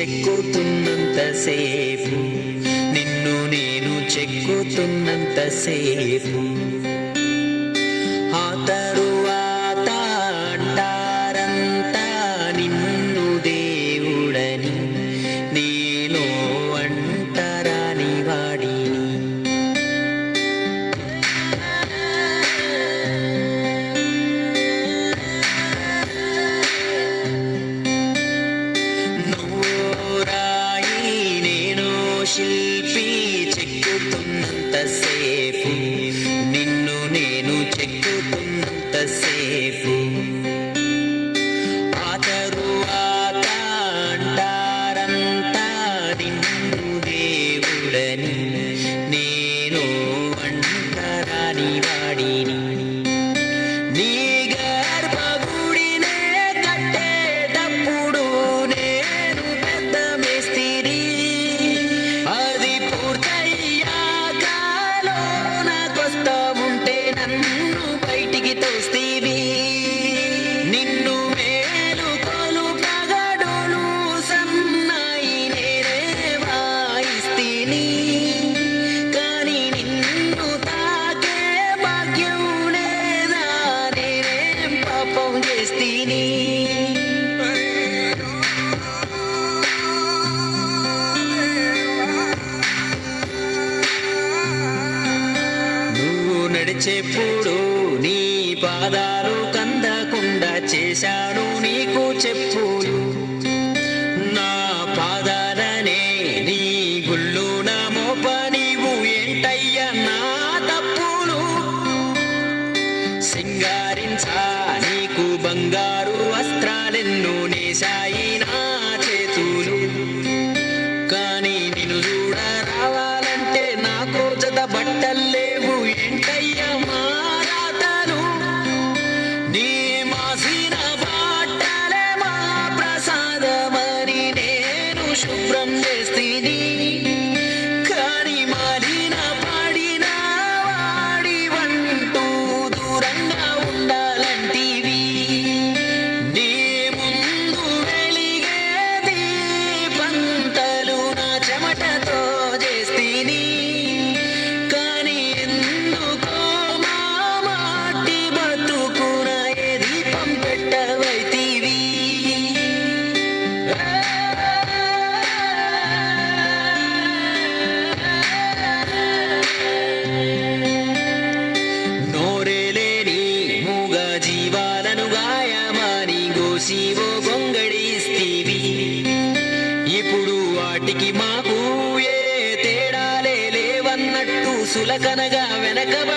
చెక్కుతున్నంతసేపు, నిన్ను నేను చెక్కుతున్నంతసేపు, ఆ తరువాత అంటారంతా నిన్ను దేవుడని, నేను అంటరాని వాడిని. శిల్పి చెక్కుతున్నంతసేపు, నిన్ను నేను చెక్కుతున్నంతసేపు, ఆ తరువాత అంటారంతా నిన్ను దేవుడని, నేను అంటరాని వాడిని. నీ గర్భగుడినే కట్టేటప్పుడు నేను పెద్ద మేస్తిరి, అది పూర్తయ్యాక లోనకొస్తా ఉంటే నన్ను బయటికి తోస్తీవి. నిన్ను మేలుకొలు పగడులు సన్నాయి నేనే వాయిస్తీని, కానీ నిన్ను తాకే భాగ్యం లేదా, నేనేం పాపం చేస్తీని. నడిచేప్పుడు నీ పాదాలు కందకుండా చేశాను నీకు చెప్పులు, నా పాదాలనే నీ గుళ్ళున మోప నీవు ఏంటయ్యా నా తప్పులు. సింగారించా నీకు బంగారు వస్త్రాలెన్నో నేశాయి నా చేతులు, కానీ నిన్ను చూడ రావాలంటే నాకు జత బట్టల్లేవు ఏంటయ్యా మారాతలు. నీ మాసిన బట్టలే మా ప్రసాదమని నేను శుభ్రం చేస్తీని, కానీ మాలిన పడిన వాడి వంటూ దూరంగా ఉండాలంటివి. నీ ముందు వెలిగే దీపంతలు నా చెమటతో చేస్తీని, కానీ ఎందుకో మా మాటి బతుకున ఏ దీపం పెట్టవైతివి. నోరేలేని మూగ జీవాలను గాయమాని గోసివో గొంగడిస్తీవి, ఇప్పుడు వాటికి మాకు ఏ తేడాలే లేవన్నట్టు సులకనగా వెనకబడి